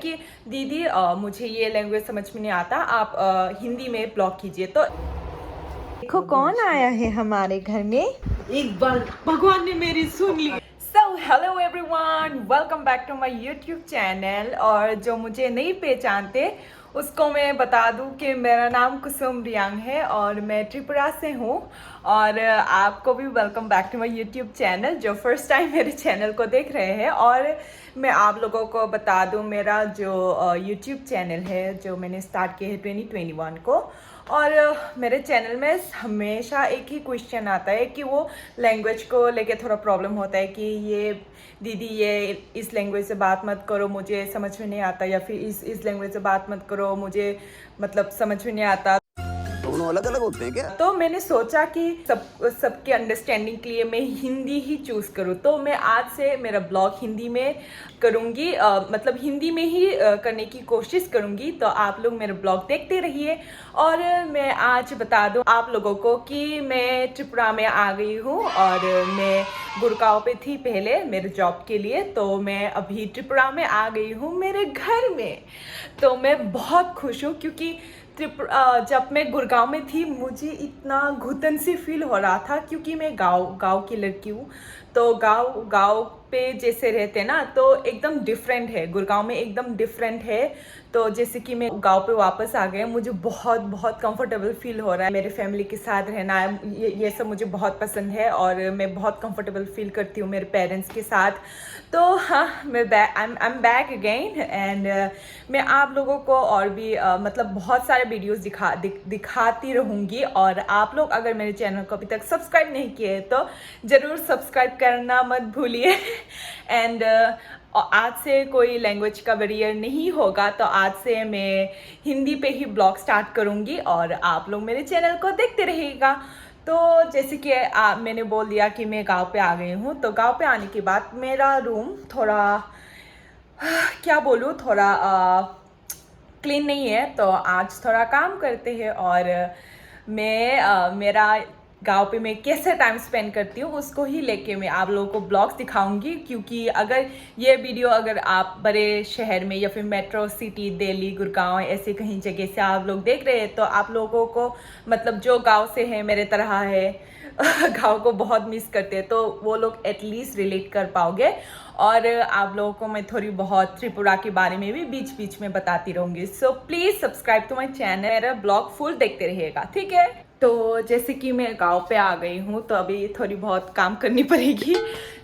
कि दीदी मुझे ये लैंग्वेज समझ में नहीं आता, आप हिंदी में ब्लॉग कीजिए। तो देखो कौन आया है हमारे घर में। एक बार भगवान ने मेरी सुन ली। So hello everyone, welcome back to my YouTube channel. और जो मुझे नहीं पहचानते उसको मैं बता दूं कि मेरा नाम कुसुम रियांग है और मैं त्रिपुरा से हूँ। और आपको भी welcome back to my YouTube channel जो फर्स्ट टाइम मेरे चैनल को देख रहे हैं। और मैं आप लोगों को बता दूं, मेरा जो यूट्यूब चैनल है जो मैंने स्टार्ट किया है 2021 को। और मेरे चैनल में हमेशा एक ही क्वेश्चन आता है कि वो लैंग्वेज को लेके थोड़ा प्रॉब्लम होता है कि ये दीदी ये इस लैंग्वेज से बात मत करो, मुझे समझ में नहीं आता, या फिर इस लैंग्वेज से बात मत करो, मुझे मतलब समझ में नहीं आता। दोनों अलग अलग होते हैं क्या? तो मैंने सोचा कि सबके अंडरस्टैंडिंग के लिए मैं हिंदी ही चूज करूँ। तो मैं आज से मेरा ब्लॉग हिंदी में करूँगी, मतलब हिंदी में ही करने की कोशिश करूँगी। तो आप लोग मेरा ब्लॉग देखते रहिए। और मैं आज बता दूँ आप लोगों को कि मैं त्रिपुरा में आ गई हूँ और मैं गुड़गांव पे थी पहले मेरे जॉब के लिए। तो मैं अभी त्रिपुरा में आ गई हूँ मेरे घर में। तो मैं बहुत खुश हूँ क्योंकि जब मैं गुड़गांव में थी मुझे इतना घुटन सी फील हो रहा था क्योंकि मैं गांव की लड़की हूँ। तो गांव पे जैसे रहते ना तो एकदम डिफरेंट है, गुड़गांव में एकदम डिफरेंट है। तो जैसे कि मैं गांव पे वापस आ गए, मुझे बहुत बहुत कंफर्टेबल फील हो रहा है। मेरे फैमिली के साथ रहना ये सब मुझे बहुत पसंद है और मैं बहुत कंफर्टेबल फील करती हूँ मेरे पेरेंट्स के साथ। तो हाँ, मैं I am back again. And मैं आप लोगों को और भी मतलब बहुत सारे वीडियोस दिखाती रहूँगी। और आप लोग अगर मेरे चैनल को अभी तक सब्सक्राइब नहीं किए तो ज़रूर सब्सक्राइब करना मत भूलिए। एंड आज से कोई लैंग्वेज का बैरियर नहीं होगा, तो आज से मैं हिंदी पे ही ब्लॉग स्टार्ट करूँगी और आप लोग मेरे चैनल को देखते रहिएगा। तो जैसे कि मैंने बोल दिया कि मैं गांव पे आ गई हूँ। तो गांव पे आने के बाद मेरा रूम थोड़ा क्या बोलूँ, थोड़ा क्लीन नहीं है। तो आज थोड़ा काम करते हैं और मैं मेरा गांव पे मैं कैसे टाइम स्पेंड करती हूँ उसको ही लेके मैं आप लोगों को ब्लॉग्स दिखाऊंगी। क्योंकि अगर ये वीडियो अगर आप बड़े शहर में या फिर मेट्रो सिटी दिल्ली गुड़गांव ऐसे कहीं जगह से आप लोग देख रहे हैं तो आप लोगों को मतलब जो गांव से है मेरे तरह है गांव को बहुत मिस करते हैं, तो वो लोग एटलीस्ट रिलेट कर पाओगे। और आप लोगों को मैं थोड़ी बहुत त्रिपुरा के बारे में भी बीच बीच में बताती रहूँगी। So please subscribe to my channel, मेरा ब्लॉग फुल देखते रहिएगा, ठीक है। तो जैसे कि मैं गांव पे आ गई हूँ तो अभी थोड़ी बहुत काम करनी पड़ेगी।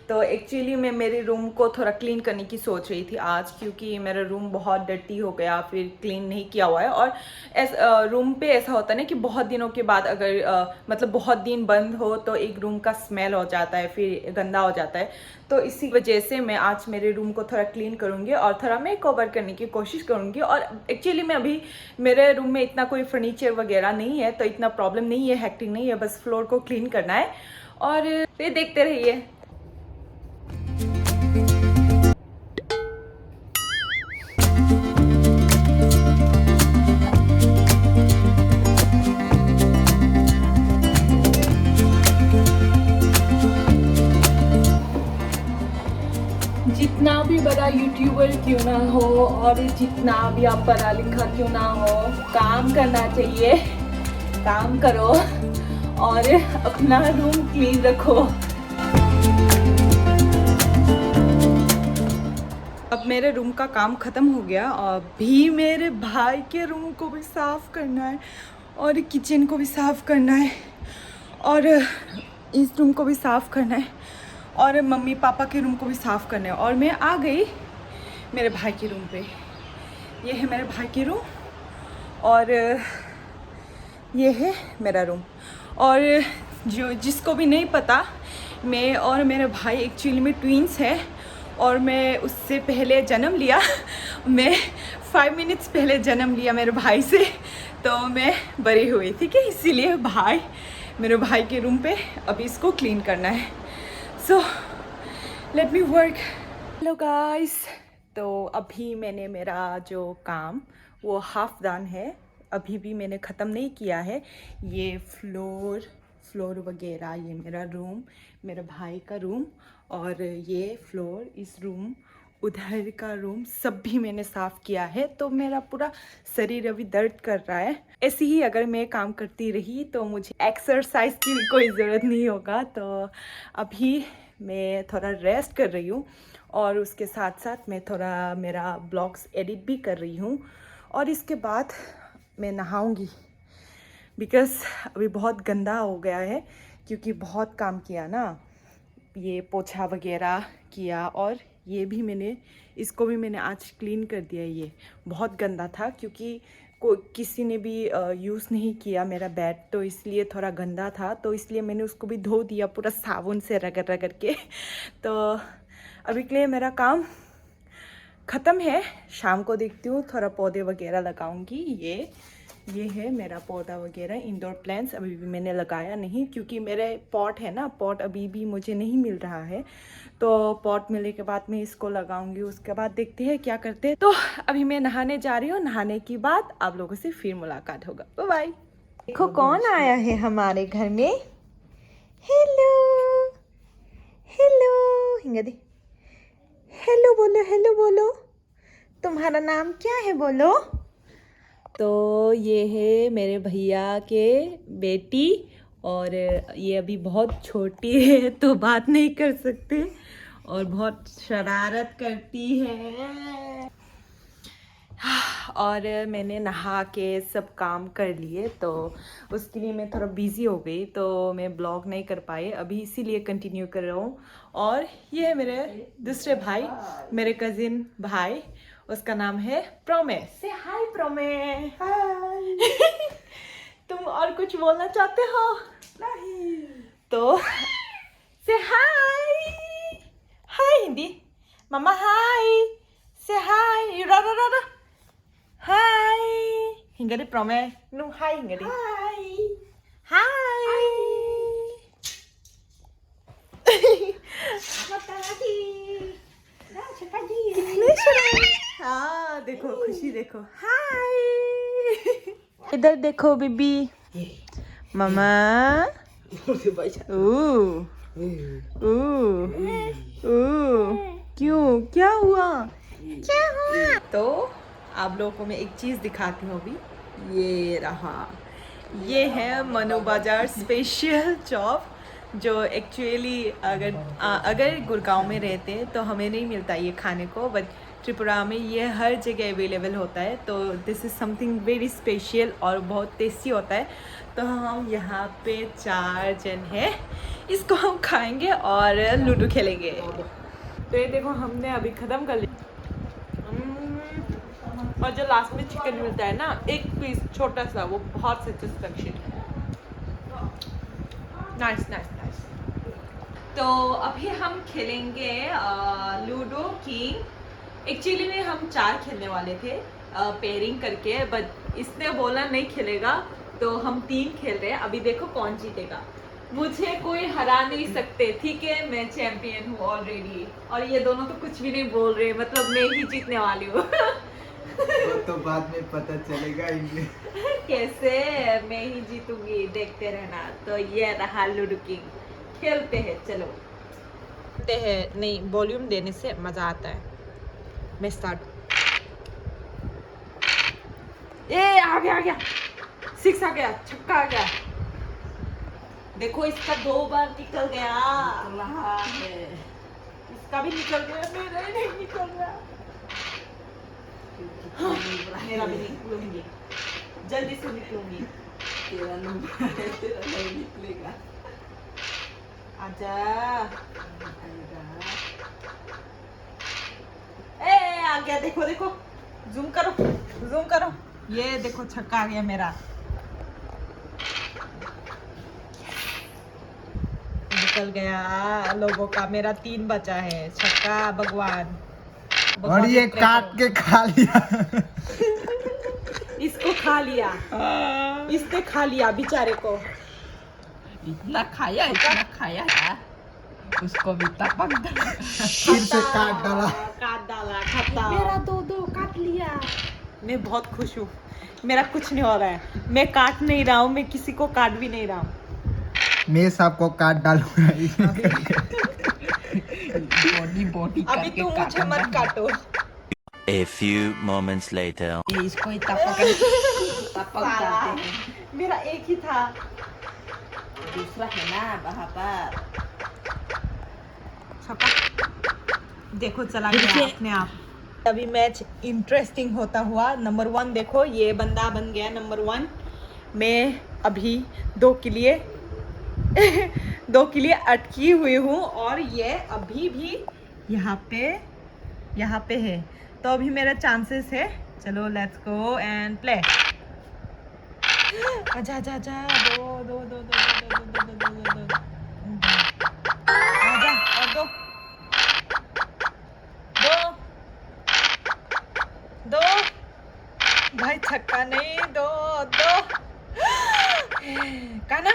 तो एक्चुअली मैं मेरे रूम को थोड़ा क्लीन करने की सोच रही थी आज, क्योंकि मेरा रूम बहुत डर्टी हो गया, फिर क्लीन नहीं किया हुआ है। और रूम पे ऐसा होता है ना कि बहुत दिनों के बाद अगर मतलब बहुत दिन बंद हो तो एक रूम का स्मेल हो जाता है, फिर गंदा हो जाता है। तो इसी वजह से मैं आज मेरे रूम को थोड़ा क्लीन करूँगी और थोड़ा मेक ओवर करने की कोशिश करूँगी। और एक्चुअली मैं अभी मेरे रूम में इतना कोई फर्नीचर वगैरह नहीं है तो इतना प्रॉब्लम नहीं है, हैक्टिंग नहीं है, बस फ्लोर को क्लीन करना है। और फिर देखते रहिए। जितना भी बड़ा यूट्यूबर क्यों ना हो और जितना भी आप पढ़ा लिखा क्यों ना हो, काम करना चाहिए। काम करो और अपना रूम क्लीन रखो। अब मेरे रूम का काम ख़त्म हो गया और अभी मेरे भाई के रूम को भी साफ़ करना है और किचन को भी साफ़ करना है और इस रूम को भी साफ़ करना है और मम्मी पापा के रूम को भी साफ़ करना है। और मैं आ गई मेरे भाई के रूम पे। ये है मेरे भाई के रूम और ये है मेरा रूम। और जिसको भी नहीं पता, मैं और मेरे भाई एक्चुअली में ट्विंस है और मैं उससे पहले जन्म लिया। मैं 5 मिनट्स पहले जन्म लिया मेरे भाई से, तो मैं बड़ी हुई, ठीक है। इसीलिए मेरे भाई के रूम पे अभी इसको क्लीन करना है। So let me work. Hello guys, तो अभी मैंने मेरा जो काम वो हाफ डन है, अभी भी मैंने ख़त्म नहीं किया है। ये फ्लोर वगैरह, ये मेरा रूम, मेरे भाई का रूम और ये फ्लोर, इस रूम उधर का रूम सब भी मैंने साफ किया है, तो मेरा पूरा शरीर अभी दर्द कर रहा है। ऐसे ही अगर मैं काम करती रही तो मुझे एक्सरसाइज की भी कोई ज़रूरत नहीं होगा। तो अभी मैं थोड़ा रेस्ट कर रही हूँ और उसके साथ साथ मैं थोड़ा मेरा ब्लॉग्स एडिट भी कर रही हूँ और इसके बाद मैं नहाऊंगी, बिकॉज़ अभी बहुत गंदा हो गया है क्योंकि बहुत काम किया ना, ये पोछा वगैरह किया और ये भी मैंने इसको भी मैंने आज क्लीन कर दिया। ये बहुत गंदा था क्योंकि किसी ने भी यूज़ नहीं किया मेरा बेड, तो इसलिए थोड़ा गंदा था, तो इसलिए मैंने उसको भी धो दिया पूरा साबुन से रगड़ रगड़ के। तो अभी के लिए मेरा काम ख़त्म है, शाम को देखती हूँ, थोड़ा पौधे वगैरह लगाऊंगी। ये है मेरा पौधा वगैरह, इंडोर प्लांट्स अभी भी मैंने लगाया नहीं क्योंकि मेरे पॉट है ना, पॉट अभी भी मुझे नहीं मिल रहा है, तो पॉट मिलने के बाद मैं इसको लगाऊंगी। उसके बाद देखते हैं क्या करते हैं। तो अभी मैं नहाने जा रही हूँ, नहाने के बाद आप लोगों से फिर मुलाकात होगा। Bye bye. देखो कौन आया है हमारे घर में। हेलो हेलो, हिंगा दे, हेलो बोलो, हेलो बोलो, तुम्हारा नाम क्या है बोलो। तो ये है मेरे भैया के बेटी और ये अभी बहुत छोटी है तो बात नहीं कर सकते और बहुत शरारत करती है। और मैंने नहा के सब काम कर लिए, तो उसके लिए मैं थोड़ा बिज़ी हो गई, तो मैं ब्लॉग नहीं कर पाई अभी, इसीलिए कंटिन्यू कर रहा हूँ। और ये है मेरे दूसरे भाई, मेरे कज़िन भाई, उसका नाम है प्रोमे। से हाय प्रोमे। हाय। तुम और कुछ बोलना चाहते हो? नहीं। तो से हाय। हाय हिंदी मम्मा, हाय से हाय, रा रा रा रा, हाय हिंगा दे प्रोमे, नु हाय हिंगा दे, हाय हाय। हाँ देखो खुशी, देखो हाय। इधर देखो बीबी, मामा। क्यों, क्या हुआ, क्या हुआ? तो आप लोगों को मैं एक चीज दिखाती हूँ अभी। ये रहा, ये है मनु बाजार स्पेशल चॉप, जो एक्चुअली अगर गुड़गांव में रहते तो हमें नहीं मिलता ये खाने को, बट त्रिपुरा में ये हर जगह अवेलेबल होता है। तो this is something very special और बहुत टेस्टी होता है। तो हम यहाँ पे 4 जन हैं, इसको हम खाएंगे और लूडो खेलेंगे। तो ये देखो हमने अभी ख़त्म कर लिया। और जो लास्ट में चिकन मिलता है ना, एक पीस छोटा सा, वो बहुत सेटिस्फैक्शन है। Nice nice nice. तो अभी हम खेलेंगे लूडो किंग। एक्चुअली में हम 4 खेलने वाले थे पेयरिंग करके, बट इसने बोला नहीं खेलेगा, तो हम 3 खेल रहे हैं। अभी देखो कौन जीतेगा, मुझे कोई हरा नहीं सकते, ठीक है, मैं चैंपियन हूँ ऑलरेडी। और ये दोनों तो कुछ भी नहीं बोल रहे, मतलब मैं ही जीतने वाली हूँ। वो तो बाद में पता चलेगा इनमें। कैसे, मैं ही जीतूंगी, देखते रहना। तो ये रहा लूडो किंग, खेलते हैं, चलो खेलते हैं। नहीं, वॉल्यूम देने से मजा आता है। मैं स्टार्ट। ए आ गया 6 आ गया, छक्का आ गया। देखो इसका 2 बार निकल गया, इसका भी निकल गया, मेरा ही नहीं निकल गया। हाँ, मेरा भी निकलूंगी, जल्दी से निकलूंगी। तेरा नंबर है, तेरा नहीं निकलेगा। आजा। ए आ गया, देखो देखो, जूम करो, ये देखो छक्का आ गया मेरा। निकल गया लोगों का, मेरा 3 बचा है छक्का। भगवान और ये काट के खा लिया। इसको खा लिया, इसने खा लिया बेचारे को। इतना खाया था, उसको भी टपक डाला। फिर से काट डाला। खत्म। मेरा 2 काट लिया। मैं बहुत खुश हूँ, मेरा कुछ नहीं हो रहा है, मैं काट नहीं रहा हूँ, मैं किसी को काट भी नहीं रहा हूँ। मैं सबको काट डालूंगा। बॉडी बॉडी अभी तू मुझे मत काटो। A few moments later. ये इसको ही टपक डालते हैं। मेरा एक ही था। दूसरा है ना वहाँ पर। देखो चला गया अपने आप। अभी मैच इंटरेस्टिंग होता हुआ। नंबर 1 देखो, ये बंदा बन गया नंबर 1। मैं अभी 2 के लिए 2 के लिए अटकी हुई हूँ और ये अभी भी यहाँ पे है। तो अभी मेरा चांसेस है। चलो लेट्स गो एंड प्ले। आजा आजा आजा, दो आजा और दो भाई, छक्का नहीं, दो काना।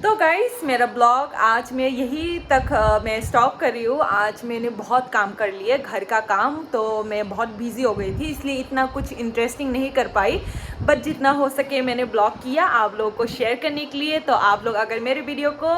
तो गाइस मेरा ब्लॉग आज मैं यही तक मैं स्टॉप कर रही हूँ। आज मैंने बहुत काम कर लिए, घर का काम, तो मैं बहुत बिजी हो गई थी, इसलिए इतना कुछ इंटरेस्टिंग नहीं कर पाई। बट जितना हो सके मैंने ब्लॉग किया आप लोगों को शेयर करने के लिए। तो आप लोग अगर मेरे वीडियो को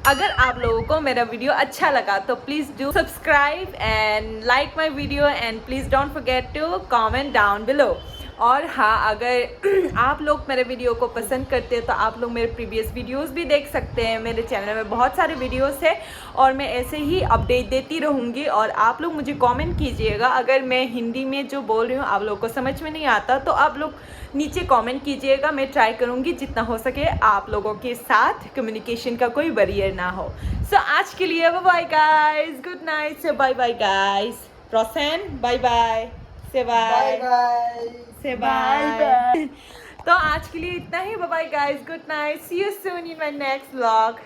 अगर आप लोगों को मेरा वीडियो अच्छा लगा तो please do subscribe and like my video and please don't forget to comment down below. और हाँ, अगर आप लोग मेरे वीडियो को पसंद करते हैं तो आप लोग मेरे प्रीवियस वीडियोस भी देख सकते हैं। मेरे चैनल में बहुत सारे वीडियोस हैं और मैं ऐसे ही अपडेट देती रहूँगी। और आप लोग मुझे कमेंट कीजिएगा, अगर मैं हिंदी में जो बोल रही हूँ आप लोग को समझ में नहीं आता तो आप लोग नीचे कमेंट कीजिएगा। मैं ट्राई करूँगी जितना हो सके आप लोगों के साथ कम्युनिकेशन का कोई बैरियर ना हो। सो आज के लिए bye bye guys, good night. Say bye bye guys. Roshan bye bye, say bye say bye. तो आज के लिए इतना ही। Bye bye guys, good night, see you soon in my next vlog.